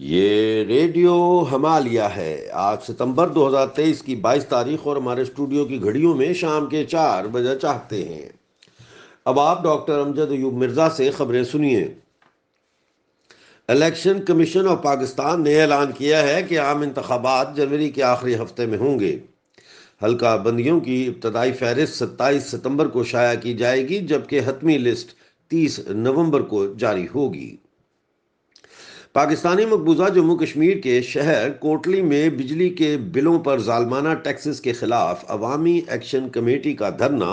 یہ ریڈیو ہمالیہ ہے۔ آج ستمبر 2023 کی 22 تاریخ اور ہمارے اسٹوڈیو کی گھڑیوں میں شام کے 4 بجے چاہتے ہیں۔ اب آپ ڈاکٹر امجد ایوب مرزا سے خبریں سنیے۔ الیکشن کمیشن آف پاکستان نے اعلان کیا ہے کہ عام انتخابات جنوری کے آخری ہفتے میں ہوں گے۔ حلقہ بندیوں کی ابتدائی فہرست 27 ستمبر کو شائع کی جائے گی، جبکہ حتمی لسٹ 30 نومبر کو جاری ہوگی۔ پاکستانی مقبوضہ جموں کشمیر کے شہر کوٹلی میں بجلی کے بلوں پر ظالمانہ ٹیکسز کے خلاف عوامی ایکشن کمیٹی کا دھرنا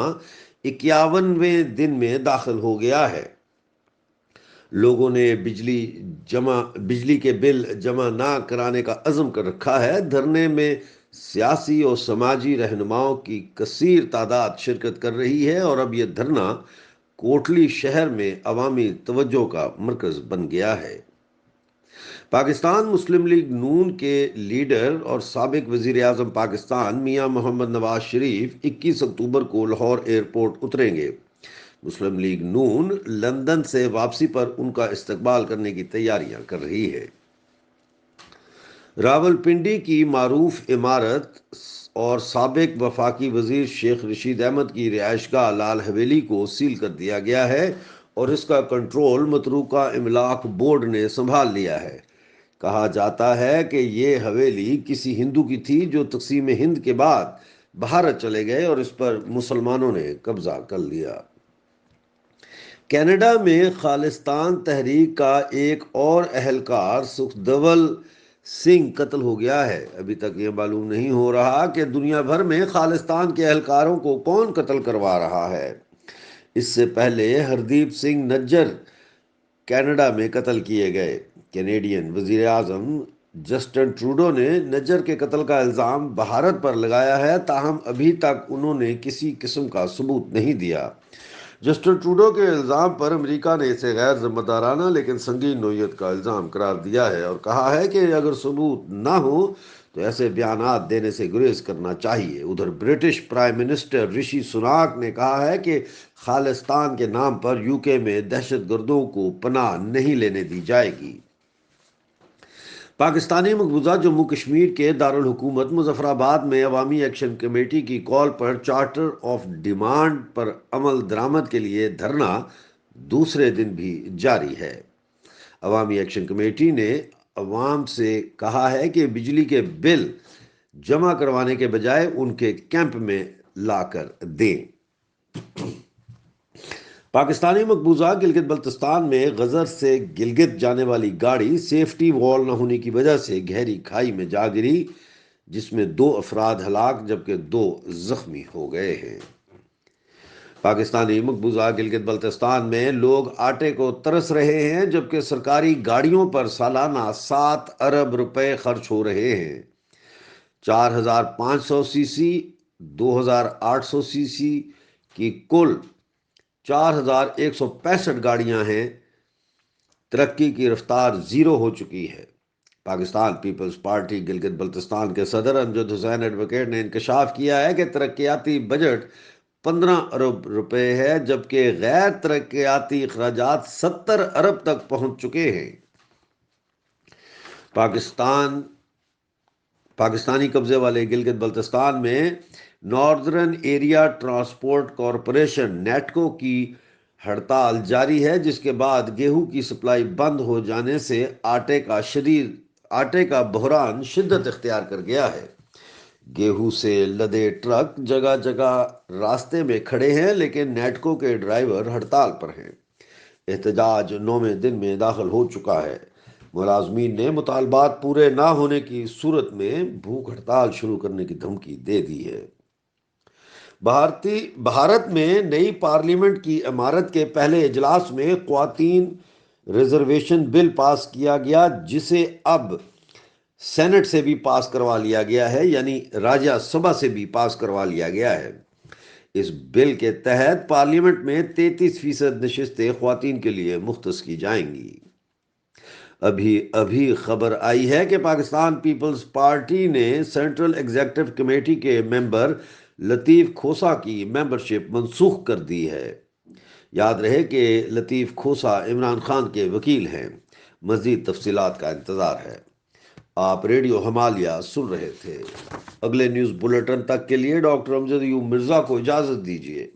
51ویں دن میں داخل ہو گیا ہے۔ لوگوں نے بجلی کے بل جمع نہ کرانے کا عزم کر رکھا ہے۔ دھرنے میں سیاسی اور سماجی رہنماؤں کی کثیر تعداد شرکت کر رہی ہے اور اب یہ دھرنا کوٹلی شہر میں عوامی توجہ کا مرکز بن گیا ہے۔ پاکستان مسلم لیگ نون کے لیڈر اور سابق وزیر اعظم پاکستان میاں محمد نواز شریف 21 اکتوبر کو لاہور ایئرپورٹ اتریں گے۔ مسلم لیگ نون لندن سے واپسی پر ان کا استقبال کرنے کی تیاریاں کر رہی ہے۔ راولپنڈی کی معروف عمارت اور سابق وفاقی وزیر شیخ رشید احمد کی رہائش گاہ لال حویلی کو سیل کر دیا گیا ہے اور اس کا کنٹرول متروکہ املاک بورڈ نے سنبھال لیا ہے۔ کہا جاتا ہے کہ یہ حویلی کسی ہندو کی تھی جو تقسیم ہند کے بعد بھارت چلے گئے اور اس پر مسلمانوں نے قبضہ کر لیا۔ کینیڈا میں خالصتان تحریک کا ایک اور اہلکار سکھدول سنگھ قتل ہو گیا ہے۔ ابھی تک یہ معلوم نہیں ہو رہا کہ دنیا بھر میں خالصتان کے اہلکاروں کو کون قتل کروا رہا ہے۔ اس سے پہلے ہردیپ سنگھ نجر کینیڈا میں قتل کیے گئے۔ کینیڈین وزیر اعظم جسٹن ٹروڈو نے نجر کے قتل کا الزام بھارت پر لگایا ہے، تاہم ابھی تک انہوں نے کسی قسم کا ثبوت نہیں دیا۔ جسٹن ٹروڈو کے الزام پر امریکہ نے اسے غیر ذمہ دارانہ لیکن سنگین نوعیت کا الزام قرار دیا ہے اور کہا ہے کہ اگر ثبوت نہ ہو تو ایسے بیانات دینے سے گریز کرنا چاہیے۔ ادھر برٹش پرائم منسٹر رشی سناک نے کہا ہے کہ خالصتان کے نام پر UK میں دہشت گردوں کو پناہ نہیں لینے دی جائے گی۔ پاکستانی مقبوضہ جموں کشمیر کے دارالحکومت مظفر آباد میں عوامی ایکشن کمیٹی کی کال پر چارٹر آف ڈیمانڈ پر عمل درآمد کے لیے دھرنا دوسرے دن بھی جاری ہے۔ عوامی ایکشن کمیٹی نے عوام سے کہا ہے کہ بجلی کے بل جمع کروانے کے بجائے ان کے کیمپ میں لا کر دیں۔ پاکستانی مقبوضہ گلگت بلتستان میں غزر سے گلگت جانے والی گاڑی سیفٹی وال نہ ہونے کی وجہ سے گہری کھائی میں جا گری، جس میں 2 افراد ہلاک جبکہ 2 زخمی ہو گئے ہیں۔ پاکستانی مقبوضہ گلگت بلتستان میں لوگ آٹے کو ترس رہے ہیں جبکہ سرکاری گاڑیوں پر سالانہ 7 ارب روپے خرچ ہو رہے ہیں۔ 4500 سی سی 2800 سی سی کی کل 4165 گاڑیاں ہیں۔ ترقی کی رفتار 0 ہو چکی ہے۔ پاکستان پیپلز پارٹی گلگت بلتستان کے صدر امجد حسین ایڈوکیٹ نے انکشاف کیا ہے کہ ترقیاتی بجٹ 15 ارب روپے ہے جبکہ غیر ترقیاتی اخراجات 70 ارب تک پہنچ چکے ہیں۔ پاکستانی قبضے والے گلگت بلتستان میں ناردرن ایریا ٹرانسپورٹ کارپوریشن نیٹکو کی ہڑتال جاری ہے، جس کے بعد گیہوں کی سپلائی بند ہو جانے سے آٹے کا بحران شدت اختیار کر گیا ہے۔ گیہوں سے لدے ٹرک جگہ جگہ راستے میں کھڑے ہیں لیکن نیٹکو کے ڈرائیور ہڑتال پر ہیں۔ احتجاج 9ویں دن میں داخل ہو چکا ہے۔ ملازمین نے مطالبات پورے نہ ہونے کی صورت میں بھوک ہڑتال شروع کرنے کی دھمکی دے دی ہے۔ بھارت میں نئی پارلیمنٹ کی عمارت کے پہلے اجلاس میں خواتین ریزرویشن بل پاس کیا گیا، جسے اب سینٹ سے بھی پاس کروا لیا گیا ہے، یعنی راجیہ سبھا سے بھی پاس کروا لیا گیا ہے۔ اس بل کے تحت پارلیمنٹ میں 33% نشستیں خواتین کے لیے مختص کی جائیں گی۔ ابھی خبر آئی ہے کہ پاکستان پیپلز پارٹی نے سینٹرل ایگزیکٹو کمیٹی کے ممبر لطیف کھوسہ کی ممبرشپ منسوخ کر دی ہے۔ یاد رہے کہ لطیف کھوسہ عمران خان کے وکیل ہیں۔ مزید تفصیلات کا انتظار ہے۔ آپ ریڈیو ہمالیہ سن رہے تھے۔ اگلے نیوز بلیٹن تک کے لیے ڈاکٹر امجد ایوب مرزا کو اجازت دیجیے۔